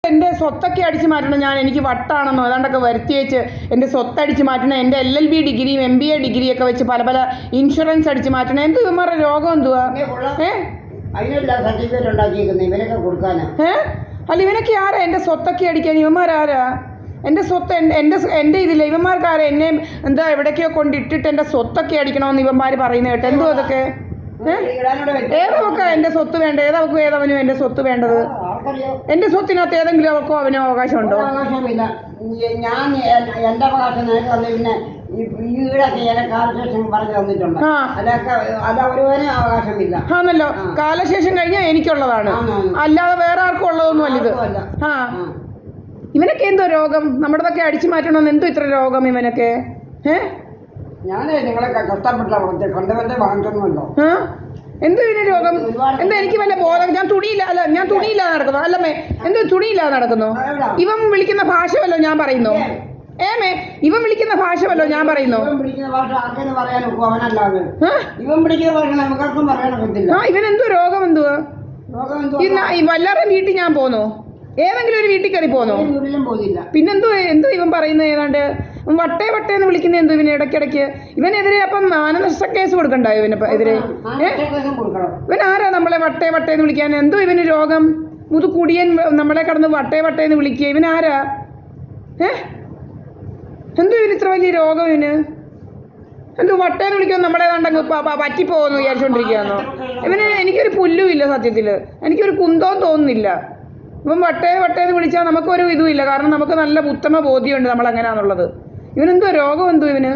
എൻ്റെ സ്വത്തൊക്കെ അടിച്ച് മാറ്റണം ഞാൻ, എനിക്ക് വട്ടാണെന്നോ ഏതാണ്ടൊക്കെ വരുത്തിയേച്ച് എൻ്റെ സ്വത്തടിച്ച് മാറ്റണം, എൻ്റെ LLB ഡിഗ്രിയും MBA ഡിഗ്രിയൊക്കെ വെച്ച് പല പല ഇൻഷുറൻസ് അടിച്ച് മാറ്റണം. എന്ത് ഇവന്മാരുടെ രോഗം എന്തുവാ? അല്ല ഇവനൊക്കെ ആരാ എൻ്റെ സ്വത്തൊക്കെ അടിക്കാൻ? ഇവന്മാരാരാ? എൻ്റെ സ്വത്ത് എൻ്റെ ഇതില്ല. ഇവന്മാർക്കാരാ എന്നെ എന്താ എവിടേക്കോ കൊണ്ടിട്ടിട്ട് എൻ്റെ സ്വത്തൊക്കെ അടിക്കണമെന്ന് ഇവന്മാർ പറയുന്നത് കേട്ടോ. എന്തോ അതൊക്കെ ഏതൊക്കെ എൻ്റെ സ്വത്ത് വേണ്ട? ഏതവനും എൻ്റെ സ്വത്ത് വേണ്ടത്? എൻ്റെ സ്വത്തിനകത്ത് ഏതെങ്കിലും അവക്കോ അവനോ അവകാശമുണ്ടോ? അവകാശമില്ല. ഞാൻ എൻ്റെ അവകാശം നേരിട്ട് വന്നു. പിന്നെ ഈടൊക്കെ കാലശേഷം പറഞ്ഞു തന്നിട്ടുണ്ട്. അതൊരുവനും അവകാശമില്ല. ആണല്ലോ, കാലശേഷം കഴിഞ്ഞാൽ എനിക്കുള്ളതാണ്, അല്ലാതെ വേറെ ആർക്കും ഉള്ളതൊന്നും അല്ല ഇത്. ആ ഇവനൊക്കെ എന്തോ രോഗം? നമ്മുടെതൊക്കെ അടിച്ചു മാറ്റണമെന്ന് എന്തോ ഇത്ര രോഗം ഇവനൊക്കെ? ഞാൻ നിങ്ങളെ കഷ്ടപ്പെട്ട കണ്ടവന്റെ വാങ്ങിച്ചൊന്നുമല്ലോ. എന്തോ ഇതിന് രോഗം? എന്താ എനിക്ക് വല്ല ബോധം? ഞാൻ തുണിയില്ലാതെ നടക്കുന്നു. അല്ലമ്മേ, എന്തോ തുണിയില്ലാതെ നടക്കുന്നു? ഇവൻ വിളിക്കുന്ന ഭാഷ വല്ലോ ഞാൻ പറയുന്നു? ഇവൻ വിളിക്കുന്ന ഭാഷ വല്ലോ ഞാൻ പറയുന്നു? ഇവനെന്തോ രോഗം? എന്തുവാ വല്ലാതെ വീട്ടിൽ ഞാൻ പോന്നു? ഏതെങ്കിലും ഒരു വീട്ടിൽ കയറി പോന്നോ? പിന്നെന്തോ ഇവൻ പറയുന്നത്? ഏതാണ്ട് വട്ടേന്ന് വിളിക്കുന്ന എന്തോ ഇവന് ഇടയ്ക്കിടയ്ക്ക്? ഇവനെതിരെ അപ്പം മാനനഷ്ട കേസ് കൊടുക്കണ്ടായോ ഇവനെതിരെ? ഇവൻ ആരാ നമ്മളെ വട്ടേന്ന് വിളിക്കാൻ? എന്തോ ഇവന് രോഗം? മുതുകുടിയൻ നമ്മളെ കടന്ന് വട്ടേന്ന് വിളിക്കുക. ഇവനാരാ? എന്തോ ഇവന് ഇത്ര വലിയ രോഗം? ഇവന് എന്തോ വട്ടേന്ന് വിളിക്കുമോ? നമ്മളെ കണ്ടങ്ങ് പറ്റിപ്പോകുന്നു വിചാരിച്ചോണ്ടിരിക്കുകയാണോ? ഇവന് എനിക്കൊരു പുല്ലും ഇല്ല സത്യത്തിൽ, എനിക്കൊരു കുന്തവും തോന്നുന്നില്ല. ഇവൻ വട്ടേന്ന് വിളിച്ചാൽ നമുക്കൊരു ഇതുമില്ല, കാരണം നമുക്ക് നല്ല ഉത്തമ ബോധ്യമുണ്ട് നമ്മൾ എങ്ങനെയാന്നുള്ളത്. ഇവനെന്തോ രോഗം? എന്തോ ഇവന്?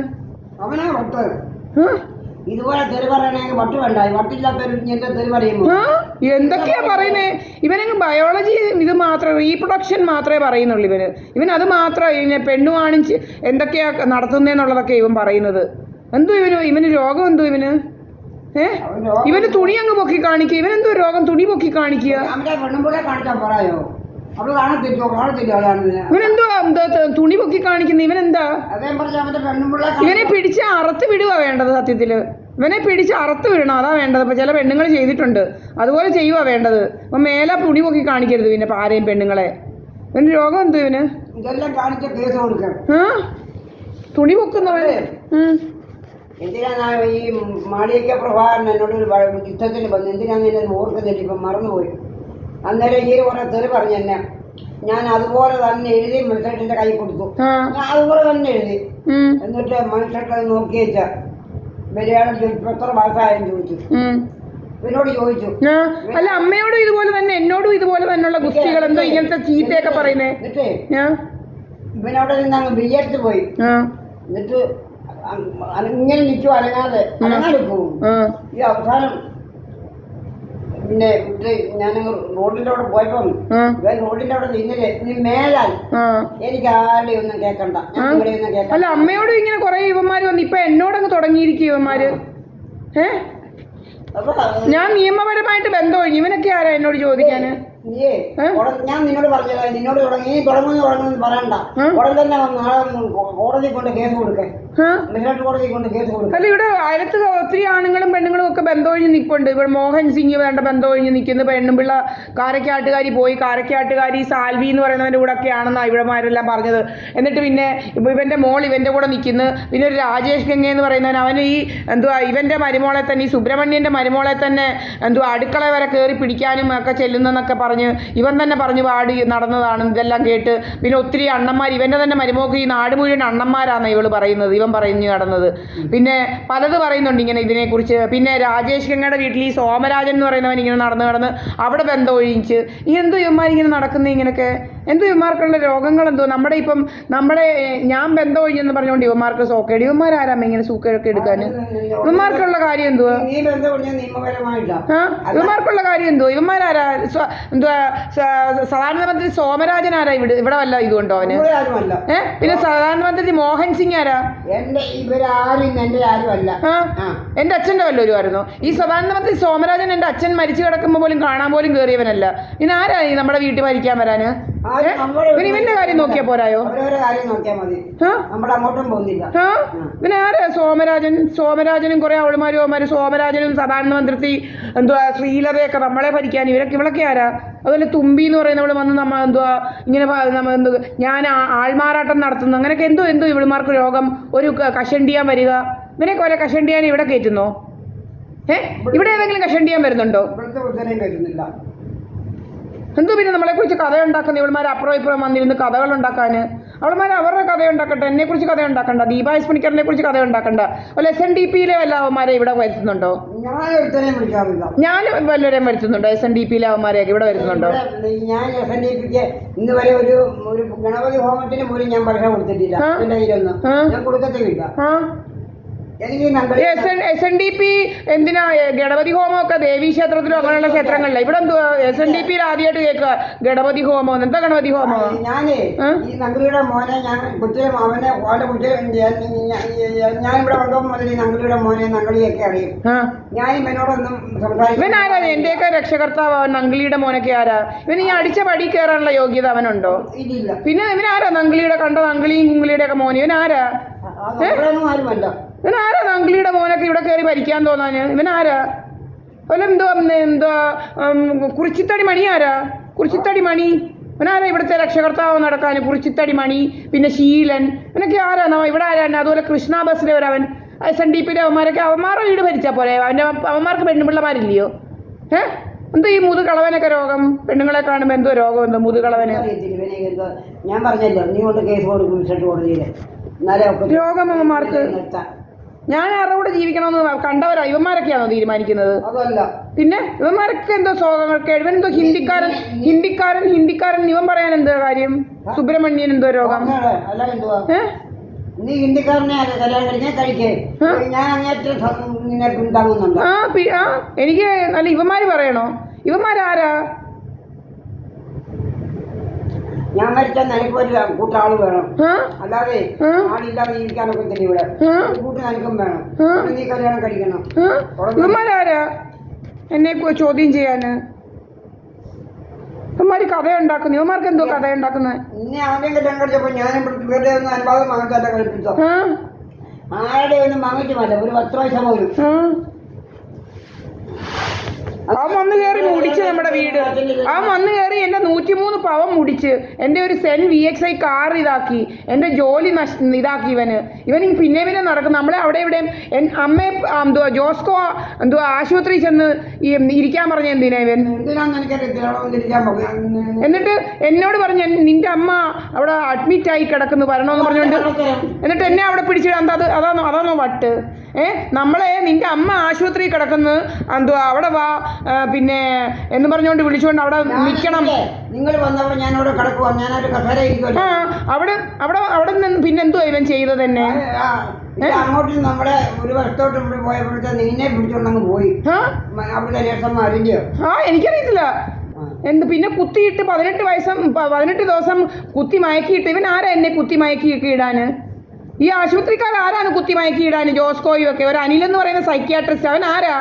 എന്തൊക്കെയാ പറയുന്നേ? ഇവനങ്ങ് ബയോളജി ഇത് മാത്രം, റീപ്രൊഡക്ഷൻ മാത്രമേ പറയുന്നുള്ളൂ ഇവൻ അത് മാത്രമേ പെണ്ണു കാണിച്ച് എന്തൊക്കെയാ നടത്തുന്നതെന്നുള്ളതൊക്കെ ഇവൻ പറയുന്നത്. എന്തോ ഇവന് രോഗം? എന്തോ ഇവന്? ഇവന് തുണി അങ്ങ് പൊക്കി കാണിക്കുക. ഇവനെന്തോ രോഗം? തുണി പൊക്കി കാണിക്കുക. ഇവനെന്തോ തുണി പൊക്കി കാണിക്കുന്ന? ഇവനെന്താ? ഇവനെ പിടിച്ച് അറുത്ത് വിടുക വേണ്ടത് സത്യത്തില്. ഇവനെ പിടിച്ച് അറുത്ത് വിടണം, അതാ വേണ്ടത്. ഇപ്പൊ ചില പെണ്ണുങ്ങൾ ചെയ്തിട്ടുണ്ട്, അതുപോലെ ചെയ്യുക വേണ്ടത്. അപ്പൊ മേലെ തുണി പൊക്കി കാണിക്കരുത് പിന്നെ ആരെയും പെണ്ണുങ്ങളെ. ഇവന് രോഗം എന്തോ ഇവന്? തുണി പൊക്കുന്നവര് എന്തിനാ ഈ മാളിക പ്രഭാകരൻ എന്നോടൊരു യുദ്ധത്തിന് വന്നു. എന്തിനാന്ന് എന്നെ ഓർക്കുന്നില്ല, ഇപ്പം മറന്നുപോയി. അന്നേരം ഈ കുറെ തെറി പറഞ്ഞു എന്നെ. ഞാൻ അതുപോലെ തന്നെ എഴുതി മനുഷ്യന്റെ കൈ കൊടുത്തു. ഞാൻ അതുപോലെ തന്നെ എഴുതി. എന്നിട്ട് മനുഷ്യട്ട് നോക്കി വെച്ചാ മലയാളം എത്ര ഭാഷയായെന്ന് ചോദിച്ചു. ഇവനോട് ചോദിച്ചു. അല്ല അമ്മയോടും ഇതുപോലെ തന്നെ എന്നോടും ഇതുപോലെ തന്നെയുള്ള ഗുസ്തികൾ എന്തോ ഇങ്ങനത്തെ ചീത്തയൊക്കെ പറയുന്നേ. എന്നിട്ടേ ഇവനവിടെ നിന്ന് അങ്ങ് ബിയ്യത്ത് പോയി. എന്നിട്ട് ഇങ്ങനെ നിൽക്കും, അനങ്ങാതെ പോകും. ഈ അവസാനം പിന്നെ ഞാൻ റോഡിന്റെ അവിടെ പോയപ്പം റോഡിന്റെ അവിടെ നിന്നില്ലേ, നീ മേലാൽ എനിക്ക് ആരുടെ ഒന്നും കേൾക്കണ്ട, ഇവിടെ ഒന്നും കേൾക്കണ്ട. അല്ല അമ്മയോടും ഇങ്ങനെ കുറെ ഇവന്മാര് വന്ന് ഇപ്പൊ എന്നോടങ്ങ് തുടങ്ങിയിരിക്കും ഇവന്മാര്. ഞാൻ നിയമപരമായിട്ട് ബന്ധം ഒഴിഞ്ഞു. ഇവനൊക്കെ ആരാ എന്നോട് ചോദിക്കാന്? ഞാൻ നിന്നോട് പറഞ്ഞത്, നിന്നോട് തുടങ്ങുന്നു പറയണ്ട. ഉടൻ തന്നെ കോടതി കൊണ്ട് കേസ് കൊടുക്കേ. അല്ല ഇവിടെ അയലത്ത് ഒത്തിരി ആണുങ്ങളും പെണ്ണുങ്ങളും ഒക്കെ ബന്ധമൊഴിഞ്ഞ് നിൽപ്പുണ്ട്. ഇവിടെ മോഹൻ സിംഗ് വേണ്ട ബന്ധമൊഴിഞ്ഞ് നിൽക്കുന്നു. പെണ്ണുമ്പിള്ള കാരക്കാട്ടുകാരി പോയി, കാരക്കാട്ടുകാരി സാൽവി എന്ന് പറയുന്നവൻ്റെ കൂടെ ഒക്കെയാണെന്നാണ് ഇവിടെമാരെല്ലാം പറഞ്ഞത്. എന്നിട്ട് പിന്നെ ഇവൻ്റെ മോൾ ഇവൻ്റെ കൂടെ നിൽക്കുന്നു. പിന്നെ ഒരു രാജേഷ് ഗംഗ എന്ന് പറയുന്നവൻ, അവന് ഈ എന്തുവാ ഇവൻ്റെ മരുമോളെ തന്നെ, ഈ സുബ്രഹ്മണ്യൻ്റെ മരുമോളെ തന്നെ എന്തുവാ അടുക്കള വരെ കയറി പിടിക്കാനും ഒക്കെ ചെല്ലുന്നെന്നൊക്കെ പറഞ്ഞ് ഇവൻ തന്നെ പറഞ്ഞു പാടി നടന്നതാണ്. ഇതെല്ലാം കേട്ട് പിന്നെ ഒത്തിരി അണ്ണന്മാർ, ഇവൻ്റെ തന്നെ മരുമോക്ക് ഈ നാട് മുഴുവൻ അണ്ണന്മാരാണ് ഇവള് പറയുന്നത്, ഇവൻ പറഞ്ഞു നടന്നത്. പിന്നെ പലത് പറയുന്നുണ്ട് ഇങ്ങനെ ഇതിനെക്കുറിച്ച്. പിന്നെ രാജേഷ് ഗംഗയുടെ വീട്ടിൽ ഈ സോമരാജൻ എന്ന് പറയുന്നവൻ ഇങ്ങനെ നടന്ന് അവിടെ ബന്ധം ഒഴിച്ച് ഈ എന്തോ ഇവന്മാരിങ്ങനെ നടക്കുന്നത് ഇങ്ങനെയൊക്കെ. എന്തോ ഇവന്മാർക്കുള്ള രോഗങ്ങൾ എന്തോ? നമ്മുടെ ഞാൻ ബന്ധം ഒഴിഞ്ഞെന്ന് പറഞ്ഞുകൊണ്ട് ഇവന്മാർക്ക് സോക്കേട്. ഇവന്മാരാരാമ ഇങ്ങനെ സൂക്കേടൊക്കെ എടുക്കാൻ? ഇവന്മാർക്കുള്ള കാര്യം എന്തുവാ? ഇവന്മാർക്കുള്ള കാര്യം എന്തോ? ഇവന്മാരാരാ? എന്തുവാ പ്രധാനമന്ത്രി സോമരാജൻ ആരാ? ഇവിടെ വല്ല ഇതുകൊണ്ടോ അവന്? പിന്നെ പ്രധാനമന്ത്രി മോഹൻ സിംഗ് ആരാ? എന്റെ അച്ഛൻ്റെ വല്ലവരും ആയിരുന്നു. ഈ പ്രധാനമന്ത്രി സോമരാജൻ എന്റെ അച്ഛൻ മരിച്ചു കിടക്കുമ്പോൾ പോലും കാണാൻ പോലും കയറിയവനല്ല. പിന്നെ ആരാ ഈ നമ്മുടെ വീട്ടിൽ മരിക്കാൻ വരാന്? പിന്നെ ഇവന്റെ കാര്യം നോക്കിയാ പോരായോ? അവരവരെ കാര്യം നോക്കിയാൽ മതി, നമ്മൾ അങ്ങോട്ടും പോകുന്നില്ല. പിന്നെ ആര് സോമരാജനും കുറെ അവളുമാരും സോമരാജനും പ്രധാനമന്ത്രി എന്തുവാ ശ്രീലതയൊക്കെ നമ്മളെ ഭരിക്കാൻ ഇവളൊക്കെ ആരാ? അതുപോലെ തുമ്പി എന്ന് പറയുന്നവള് വന്ന് എന്തുവാ ഇങ്ങനെ ഞാൻ ആൾമാറാട്ടം നടത്തുന്നു അങ്ങനെയൊക്കെ എന്തോ ഇവളുമാർക്ക് രോഗം, ഒരു കഷണ്ടിയാൻ വരിക, ഇവനെയൊക്കെ വരെ കഷണ്ടിയാൻ ഇവിടെ കയറ്റുന്നോ? ഇവിടെ ഏതെങ്കിലും കഷണ്ടിയാൻ വരുന്നുണ്ടോ? എന്തോ പിന്നെ നമ്മളെ കുറിച്ച് കഥ ഉണ്ടാക്കുന്ന ഇവൾമാർ അപ്പുറം ഇപ്പുറം വന്നിരുന്ന് കഥകൾ ഉണ്ടാക്കാൻ. അവൾമാർ അവരുടെ കഥ ഉണ്ടാക്കട്ടെ, എന്നെ കുറിച്ച് കഥ ഉണ്ടാക്കണ്ട, ദീപാ എസ് പണിക്കറിനെ കുറിച്ച് കഥ ഉണ്ടാക്കണ്ട. വല്ല SNDP-യിലെ വല്ല അവന്മാരെ ഇവിടെ വരുത്തുന്നുണ്ടോ? ഞാൻ വല്ലവരെയും വരുത്തുന്നുണ്ടോ? SNDP-യിലെ അവന്മാരെയൊക്കെ ഇവിടെ വരുത്തുന്നുണ്ടോ? ഞാൻ SNDP-ക്ക് ഇന്ന് വരെ ഒരു ഗണപതി ഹോമത്തിന് പോലും ഞാൻ പൈസ കൊടുത്തിട്ടില്ല. എന്റെ കയ്യിലൊന്നും ഞാൻ കൊടുക്കത്തില്ല. SNDP എന്തിനാ ഗണപതി ഹോമമൊക്കെ ദേവീ ക്ഷേത്രത്തിലും അങ്ങനെയുള്ള ക്ഷേത്രങ്ങളില്ല. ഇവിടെ എന്തുവാ SNDP-യിൽ ആദ്യമായിട്ട് കേൾക്കുക ഗണപതി ഹോമം? എന്താ ഗണപതി ഹോമം? ഞാനേ ഈ നങ്കളിയുടെ മോനെ ഞാൻ കൊച്ചിലെ അവനെ ഞാൻ ഇവിടെ ഉണ്ടോ മുതൽ ഈ നങ്കളിയുടെ മോനെ നങ്കളിയൊക്കെ അറിയും. ഞാനും എന്നോടൊന്നും സംസാരിക്കും. ഇവൻ ആരാ? എന്റെയൊക്കെ രക്ഷകർത്താവ് നങ്കളിയുടെ മോനൊക്കെ ആരാ? ഇവന് ഈ അടിച്ച പടി കയറാനുള്ള യോഗ്യത അവനുണ്ടോ? ഇല്ല. പിന്നെ ഇവനാരാ? നങ്കളിയുടെ കണ്ട നങ്കളിയും കുങ്കളിയുടെ ഒക്കെ മോനെ ഇവനാരാ? ആരുമല്ല. ഇവനാരാ നങ്കളിയുടെ മോനൊക്കെ ഇവിടെ കയറി ഭരിക്കാൻ തോന്നാന്? ഇവനാരാ? എന്തുവാ കുറിച്ചിത്തടി മണി ആരാ? കുറിച്ചിത്തടി മണി ഇവനാരാ? ഇവിടുത്തെ രക്ഷകർത്താവ് നടക്കാൻ കുറിച്ചിത്തടി മണി, പിന്നെ ശീലൻ, ഇവനൊക്കെ ആരാ? ഇവിടെ ആരാ? അതുപോലെ കൃഷ്ണ ബസ്സിലെ ഒരവൻ SNDP-യിലെ അവന്മാരൊക്കെ അവന്മാരുടെ വീട് ഭരിച്ചാൽ പോലെ. അവന്മാർക്ക് പെണ്ണുപിള്ളമാരില്ലയോ? എന്തോ ഈ മുതുകളവനൊക്കെ രോഗം? പെണ്ണുങ്ങളെ കാണുമ്പോൾ എന്തോ രോഗം? എന്തോ മുതുകളവന്? ഞാൻ പറഞ്ഞല്ലോ, നീ കൊണ്ട് കേസ് കൊടുക്കും കോടതിയിൽ. രോഗം അവന്മാർക്ക്. ഞാൻ ആരുടെ കൂടെ ജീവിക്കണമെന്ന് കണ്ടവരാ ഇവന്മാരൊക്കെയാണോ തീരുമാനിക്കുന്നത്? പിന്നെ ഇവന്മാരൊക്കെ എന്തോ സോകങ്ങൾക്ക് ഇവനെന്തോ ഹിന്ദിക്കാരൻ ഇവൻ പറയാൻ എന്തോ കാര്യം? സുബ്രഹ്മണ്യൻ എന്തോ രോഗം? നീ ഹിന്ദിക്കാരനെ എനിക്ക് നല്ല ഇവന്മാര് പറയണോ? ഇവന്മാരാരാ? ഞാൻ മരിച്ചാൽ നിനക്ക് ഒരു കൂട്ടാള് വേണം, അല്ലാതെ ആളില്ലാതെ ജീവിക്കാനൊക്കെ തന്നെ. ഇവിടെ കൂട്ട് നിനക്കും വേണം, നീ കല്യാണം കഴിക്കണം. ഇവന്മാരാരാ എന്നെ ചോദ്യം ചെയ്യാന്? ഇവന്മാര് കഥ ഉണ്ടാക്കുന്നു. ഇവന്മാർക്ക് എന്തോ കഥ ഉണ്ടാക്കുന്നത്? നിന്നെ ആദ്യം കല്യാണം കഴിച്ചപ്പോ ഞാൻ ഇവരുടെ ഒന്നും അനുഭവം വാങ്ങിച്ചല്ല കളിപ്പിച്ചോ. ആരുടെ ഒന്നും വാങ്ങിച്ചുമല്ല, ഒരു 10 പൈസ പോലും. അവൻ വന്ന് കയറി മുടിച്ച് നമ്മുടെ വീട്. അവൻ വന്ന് കയറി എൻ്റെ 103 പവൻ മുടിച്ച് എൻ്റെ ഒരു സെൻ VXI കാർ ഇതാക്കി, എൻ്റെ ജോലി ഇതാക്കി. ഇവൻ പിന്നെ നടക്കും. നമ്മളെ അവിടെ ഇവിടെയും അമ്മയെ എന്തുവാ ജോസ്കോ എന്തുവാ ആശുപത്രി ചെന്ന് ഇരിക്കാൻ പറഞ്ഞ എന്തിനാ ഇവൻ? എന്നിട്ട് എന്നോട് പറഞ്ഞ നിന്റെ അമ്മ അവിടെ അഡ്മിറ്റായി കിടക്കുന്നു വരണമെന്ന് പറഞ്ഞുകൊണ്ട്, എന്നിട്ട് എന്നെ അവിടെ പിടിച്ചിടാൻ അതാണോ വട്ട്? നമ്മളെ നിന്റെ അമ്മ ആശുപത്രി കിടക്കുന്നു എന്തുവാ അവിടെ വാ പിന്നെ എന്ന് പറഞ്ഞുകൊണ്ട് വിളിച്ചുകൊണ്ട് അവിടെ നിൽക്കണം. നിങ്ങൾ വന്നപ്പോൾ ഞാൻ അവിടെ കിടക്കുവാ, ഞാനൊരു കസേര ഇരിക്കുമല്ലോ. അവിടെ നിന്ന് പിന്നെ എന്തുവാ ഇവൻ ചെയ്തത് തന്നെ? അങ്ങോട്ട് നമ്മുടെ ഒരു വർഷത്തോട്ട് ഇവിടെ പോയപ്പോഴത്തെ നിന്നെ പിടിച്ചോണ്ടങ്ങ് പോയി അവിടെ നേഴ്സന്മാരില്ലയോ? എനിക്കറിയത്തില്ല. പിന്നെ കുത്തിയിട്ട് 18 ദിവസം കുത്തി മയക്കിയിട്ട്. ഇവൻ ആരാ എന്നെ കുത്തി മയക്കിയൊക്കെ ഇടാന്? ഈ ആശുപത്രിക്കാർ ആരാണ് കുത്തി മയക്കി ഇടാൻ? ജോസ്കോയും ഒക്കെ. ഒരു അനിലെന്ന് പറയുന്ന സൈക്യാട്രിസ്റ്റ്, അവൻ ആരാ?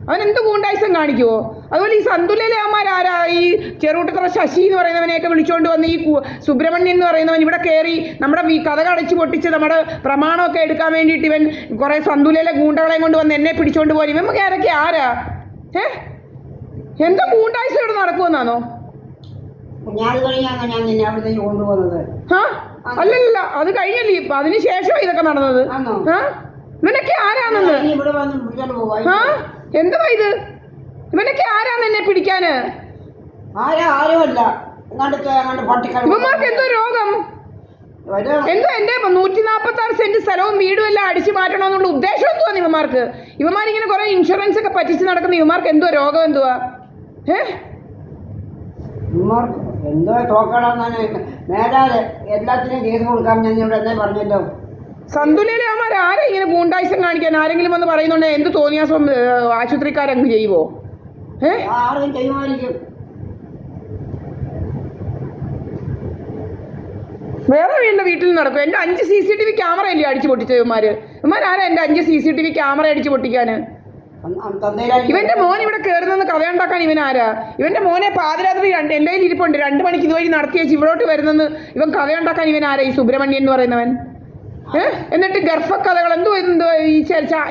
അവൻ എന്ത് ഗൂണ്ടായിസം കാണിക്കുവോ? അതുപോലെ ഈ സന്തുലയിലെ അവന്മാരാരാ? ഈ ചെറുകുട്ടത്ര ശശി എന്ന് പറയുന്നവനെയൊക്കെ വിളിച്ചുകൊണ്ട് വന്ന് ഈ സുബ്രഹ്മണ്യൻ എന്ന് പറയുന്നവൻ ഇവിടെ കയറി നമ്മുടെ കഥ കടച്ച് പൊട്ടിച്ച് നമ്മുടെ പ്രമാണമൊക്കെ എടുക്കാൻ വേണ്ടിയിട്ട് ഇവൻ കുറേ സന്തുലയിലെ ഗൂണ്ടകളെയും കൊണ്ട് വന്ന് എന്നെ പിടിച്ചുകൊണ്ട് പോയി. ഇവൻ ആരൊക്കെ ആരാ? എന്തോ ഗൂണ്ടായിസം ഇവിടെ നടക്കുമെന്നാണോ? അല്ലല്ല, അത് കഴിഞ്ഞല്ലേ, അതിനുശേഷം ഇതൊക്കെ നടന്നത്. ഇവനൊക്കെ ആരാണെന്ന്? എന്തുവാ ഇത്? ഇവനൊക്കെ ആരാന്ന് എന്നെ പിടിക്കാന്? ഇവന്മാർക്ക് എന്തോ രോഗം? എന്തോ എന്റെ 146 സെന്റ് സ്ഥലവും വീടും എല്ലാം അടിച്ചു മാറ്റണമെന്നുള്ള ഉദ്ദേശം എന്തുവാ ഇവന്മാർക്ക്? ഇവന്മാരിങ്ങനെ കുറെ ഇൻഷുറൻസ് ഒക്കെ പറ്റിച്ച് നടക്കുന്ന ഇവന്മാർക്ക് എന്തോ രോഗം എന്തുവാ? എന്തോ തോക്കടാന്നാണ് മേലാല് എല്ലാത്തിനും കേസ് കൊടുക്കാൻ ഞാൻ ഇവിടെ എന്നെ പറഞ്ഞല്ലോ. സന്തുലയിലെ അവന്മാർ ആരാ ഇങ്ങനെ ഗൂണ്ടായിസം കാണിക്കാൻ? ആരെങ്കിലും വന്ന് പറയുന്നുണ്ട് എന്ത് തോന്നിയാസം ആശുപത്രിക്കാരങ്ങ് ചെയ്യുവോ? ആരും ചെയ്യുമായിരിക്കും. വേറെ വീട്ടിൽ നടക്കും. എൻ്റെ 5 CCTV ക്യാമറ അല്ലേ അടിച്ചു പൊട്ടിച്ചത് ഇവന്മാരാരാ? എൻ്റെ 5 CCTV ക്യാമറ അടിച്ചു പൊട്ടിക്കാന്? തന്തയിലാടി ഇവന്റെ മോൻ ഇവിടെ കയറുന്നെന്ന് കഥയുണ്ടാക്കാൻ ഇവൻ ആരാ? ഇവന്റെ മോനെ പാതിരാത്രി എൻ്റെ കയ്യിൽ ഇരിപ്പുണ്ട്, 2 മണിക്ക് ഇതുവഴി നടത്തി വെച്ച് ഇവിടോട്ട് വരുന്നെന്ന് ഇവൻ കഥയുണ്ടാക്കാൻ ഇവൻ ആരാ? ഈ സുബ്രഹ്മണ്യൻ എന്ന് പറയുന്നവൻ. എന്നിട്ട് ഗർഭക്കഥകൾ എന്തോ ഈ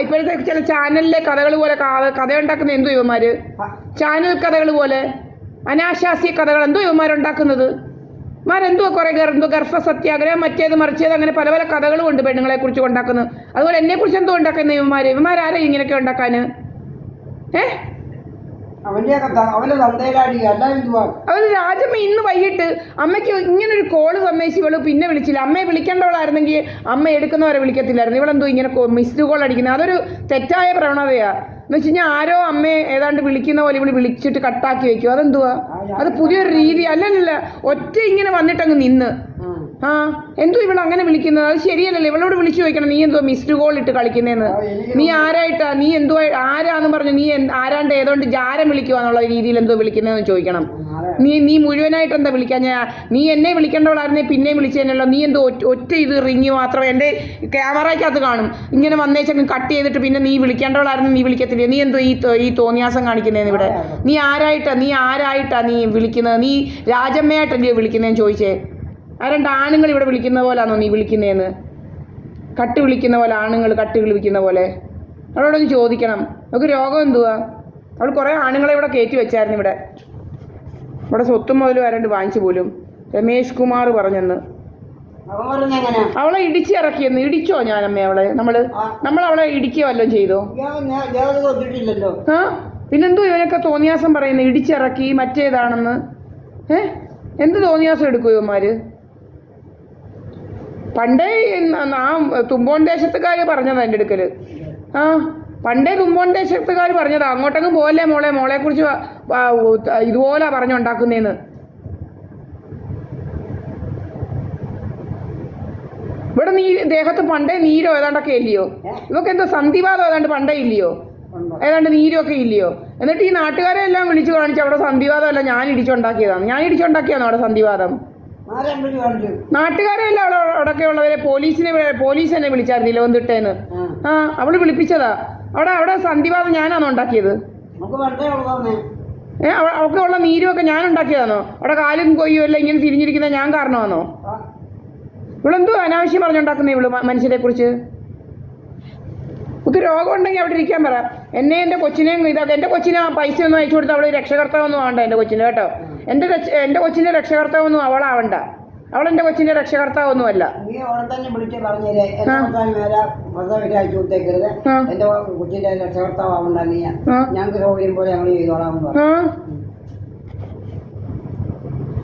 ഇപ്പോഴത്തെ ചില ചാനലിലെ കഥകൾ പോലെ കഥയുണ്ടാക്കുന്ന എന്തോ ഇവന്മാര്, ചാനൽ കഥകൾ പോലെ അനാശാസ്യ കഥകൾ എന്തോ ഇവന്മാരുണ്ടാക്കുന്നത്. മാരെന്തോ കുറെ എന്തോ ഗർഭ സത്യാഗ്രഹം മറ്റേത് മറിച്ചത് അങ്ങനെ പല പല കഥകളും ഉണ്ട് പെണ്ണുങ്ങളെ കുറിച്ച് ഉണ്ടാക്കുന്നത്. അതുപോലെ എന്നെ കുറിച്ച് എന്തോ ഉണ്ടാക്കുന്ന ഇവന്മാരാരാ ഇങ്ങനെയൊക്കെ ഉണ്ടാക്കാന്? അവന്റെ തന്തയിലാടി അല്ല എന്തുവാ. അവര് രാജമ്മ ഇന്ന് വൈകിട്ട് അമ്മയ്ക്ക് ഇങ്ങനൊരു കോള് സമ്മതിച്ച് ഇവള് പിന്നെ വിളിച്ചില്ല. അമ്മയെ വിളിക്കേണ്ടവളായിരുന്നെങ്കിൽ അമ്മ എടുക്കുന്നവരെ വിളിക്കത്തില്ലായിരുന്നു. ഇവളെന്തോ ഇങ്ങനെ മിസ്ഡ് കോൾ അടിക്കുന്നത്, അതൊരു തെറ്റായ പ്രവണതയാ. എന്ന് വെച്ച് കഴിഞ്ഞാൽ ആരോ അമ്മയെ ഏതാണ്ട് വിളിക്കുന്ന പോലെ ഇവള് വിളിച്ചിട്ട് കട്ടാക്കി വെക്കും. അതെന്തുവാ? അത് പുതിയൊരു രീതി അല്ലല്ല. ഒറ്റ ഇങ്ങനെ വന്നിട്ടങ്ങ് നിന്ന് എന്തോ ഇവൾ അങ്ങനെ വിളിക്കുന്നത്? അത് ശരിയല്ലല്ലോ. ഇവളോട് വിളിച്ചു ചോദിക്കണം, നീ എന്തോ മിസ്ഡ് കോൾ ഇട്ട് കളിക്കുന്നതെന്ന്. നീ ആരായിട്ടാ, നീ എന്തോ ആരാന്ന് പറഞ്ഞു, നീ ആരാണ്ട് ഏതോണ്ട് ജാരം വിളിക്കുവാന്നുള്ള രീതിയിൽ എന്തോ വിളിക്കുന്നതെന്ന് ചോദിക്കണം. നീ മുഴുവനായിട്ട് എന്താ വിളിക്കാൻ? നീ എന്നെ വിളിക്കേണ്ടവളായിരുന്നേ പിന്നെയും വിളിച്ചേനല്ലോ. നീ എന്തോ ഒറ്റ ഇത് റിങ് മാത്രം എൻ്റെ ക്യാമറയ്ക്കകത്ത് കാണും. ഇങ്ങനെ വന്നേച്ചങ്ങ് കട്ട് ചെയ്തിട്ട് പിന്നെ നീ വിളിക്കേണ്ടവളായിരുന്നു നീ വിളിക്കത്തില്ലേ? നീ എന്തോ ഈ തോന്നിയാസം കാണിക്കുന്നതെന്ന് ഇവിടെ? നീ ആരായിട്ടാ നീ വിളിക്കുന്നത്? നീ രാജമ്മയായിട്ടല്ലയോ വിളിക്കുന്നതെന്ന് ചോദിച്ചേ. ആ 2 ആണുങ്ങൾ ഇവിടെ വിളിക്കുന്ന പോലാണോ നീ വിളിക്കുന്നതെന്ന്? കട്ട് വിളിക്കുന്ന പോലെ, ആണുങ്ങൾ കട്ട് വിളിക്കുന്ന പോലെ. അവളോടൊന്ന് ചോദിക്കണം, നമുക്ക് രോഗം എന്തുവാ? അവൾ കുറേ ആണുങ്ങളെ ഇവിടെ കയറ്റി വെച്ചായിരുന്നു. ഇവിടെ സ്വത്തും മുതലും ആരാണ്ട് വാങ്ങിച്ചു പോലും. രമേഷ് കുമാർ പറഞ്ഞെന്ന്. അവളെ ഇടിച്ചിറക്കിയെന്ന്. ഇടിച്ചോ ഞാനമ്മേ അവളെ? നമ്മളവളെ ഇടിക്കുകയോ വല്ലതും ചെയ്തോ? പിന്നെന്തോ ഇവനൊക്കെ തോന്നിയാസം പറയുന്നത്? ഇടിച്ചിറക്കി മറ്റേതാണെന്ന്. എന്ത് തോന്നിയാസം എടുക്കും ഇവന്മാര്? പണ്ടേ ആ തുമ്പോൺ ദേശത്തുകാർ പറഞ്ഞതാ എൻ്റെ അടുക്കൽ. പണ്ടേ തുമ്പോൺ ദേശത്തുകാർ പറഞ്ഞതാ, അങ്ങോട്ടങ്ങ് പോലെ മോളെക്കുറിച്ച് ഇതുപോലെ പറഞ്ഞുണ്ടാക്കുന്നേന്ന്. ഇവിടെ ദേഹത്ത് പണ്ടേ നീരോ ഏതാണ്ടൊക്കെ ഇല്ലയോ? ഇവക്ക് എന്തോ സന്ധിവാദം ഏതാണ്ട് പണ്ടേ ഇല്ലയോ? ഏതാണ്ട് നീരൊക്കെ ഇല്ലയോ? എന്നിട്ട് ഈ നാട്ടുകാരെ എല്ലാം വിളിച്ചു കാണിച്ചു അവിടെ സന്ധിവാദം അല്ല ഞാൻ ഇടിച്ചുണ്ടാക്കിയതാണോ അവിടെ സന്ധിവാദം? നാട്ടുകാരെ എല്ലാം അവിടെയൊക്കെ ഉള്ളവരെ പോലീസ് എന്നെ വിളിച്ചായിരുന്നില്ല വന്നിട്ടേന്ന്. അവള് വിളിപ്പിച്ചതാ. അവിടെ സന്ധിവാദം ഞാനാണോ ഉണ്ടാക്കിയത്? അവൾക്ക് ഉള്ള നീരുമൊക്കെ ഞാൻ ഉണ്ടാക്കിയതാണോ? അവിടെ കാലും കൊയ്യും എല്ലാം ഇങ്ങനെ തിരിഞ്ഞിരിക്കുന്നത് ഞാൻ കാരണമാണോ? ഇവളെന്തോ അനാവശ്യം പറഞ്ഞുണ്ടാക്കുന്ന ഇവള് മനുഷ്യരെ കുറിച്ച്. നമുക്ക് രോഗം ഉണ്ടെങ്കിൽ അവിടെ ഇരിക്കാൻ പറ. എൻ്റെ കൊച്ചിനെയും ഇതൊക്കെ, എൻ്റെ കൊച്ചിനെ പൈസ ഒന്നും അയച്ചു കൊടുത്താൽ അവൾ രക്ഷകർത്താവൊന്നും ആവണ്ട എൻ്റെ കൊച്ചിന്, കേട്ടോ. എൻ്റെ കൊച്ചിൻ്റെ രക്ഷകർത്താവൊന്നും അവളാവണ്ട. അവളെൻ്റെ കൊച്ചിൻ്റെ രക്ഷകർത്താവൊന്നും അല്ല. ഞങ്ങൾക്ക് സൗകര്യം പോലെ ഞങ്ങൾ ചെയ്തോളാം.